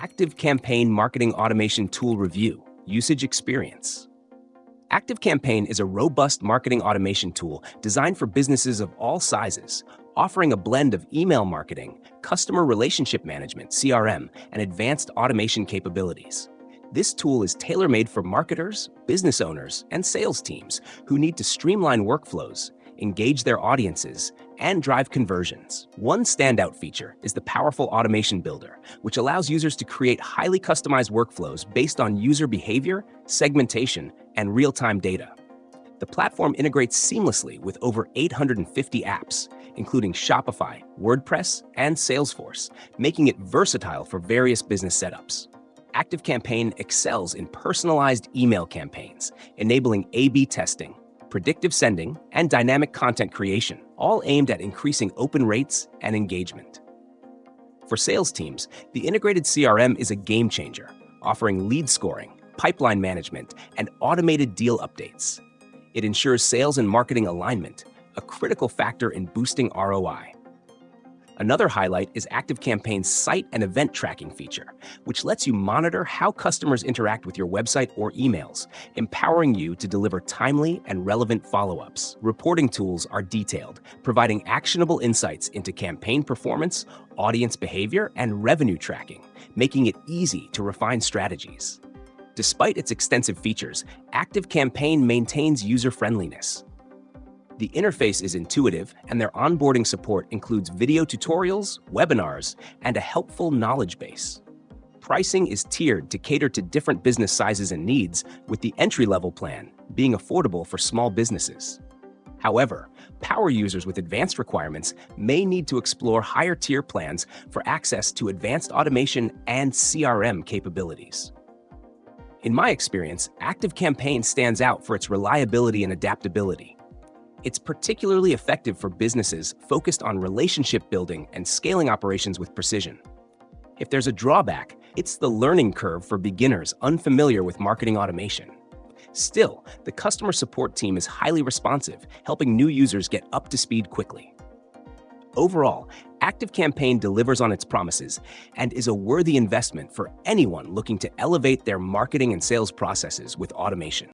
ActiveCampaign Marketing Automation Tool Review, Usage Experience. ActiveCampaign is a robust marketing automation tool designed for businesses of all sizes, offering a blend of email marketing, customer relationship management, CRM, and advanced automation capabilities. This tool is tailor-made for marketers, business owners, and sales teams who need to streamline workflows, engage their audiences, and drive conversions. One standout feature is the powerful automation builder, which allows users to create highly customized workflows based on user behavior, segmentation, and real-time data. The platform integrates seamlessly with over 850 apps, including Shopify, WordPress, and Salesforce, making it versatile for various business setups. ActiveCampaign excels in personalized email campaigns, enabling A/B testing, predictive sending, and dynamic content creation, all aimed at increasing open rates and engagement. For sales teams, the integrated CRM is a game changer, offering lead scoring, pipeline management, and automated deal updates. It ensures sales and marketing alignment, a critical factor in boosting ROI. Another highlight is ActiveCampaign's site and event tracking feature, which lets you monitor how customers interact with your website or emails, empowering you to deliver timely and relevant follow-ups. Reporting tools are detailed, providing actionable insights into campaign performance, audience behavior, and revenue tracking, making it easy to refine strategies. Despite its extensive features, ActiveCampaign maintains user-friendliness. The interface is intuitive, and their onboarding support includes video tutorials, webinars, and a helpful knowledge base. Pricing is tiered to cater to different business sizes and needs, with the entry-level plan being affordable for small businesses. However, power users with advanced requirements may need to explore higher-tier plans for access to advanced automation and CRM capabilities. In my experience, ActiveCampaign stands out for its reliability and adaptability. It's particularly effective for businesses focused on relationship building and scaling operations with precision. If there's a drawback, it's the learning curve for beginners unfamiliar with marketing automation. Still, the customer support team is highly responsive, helping new users get up to speed quickly. Overall, ActiveCampaign delivers on its promises and is a worthy investment for anyone looking to elevate their marketing and sales processes with automation.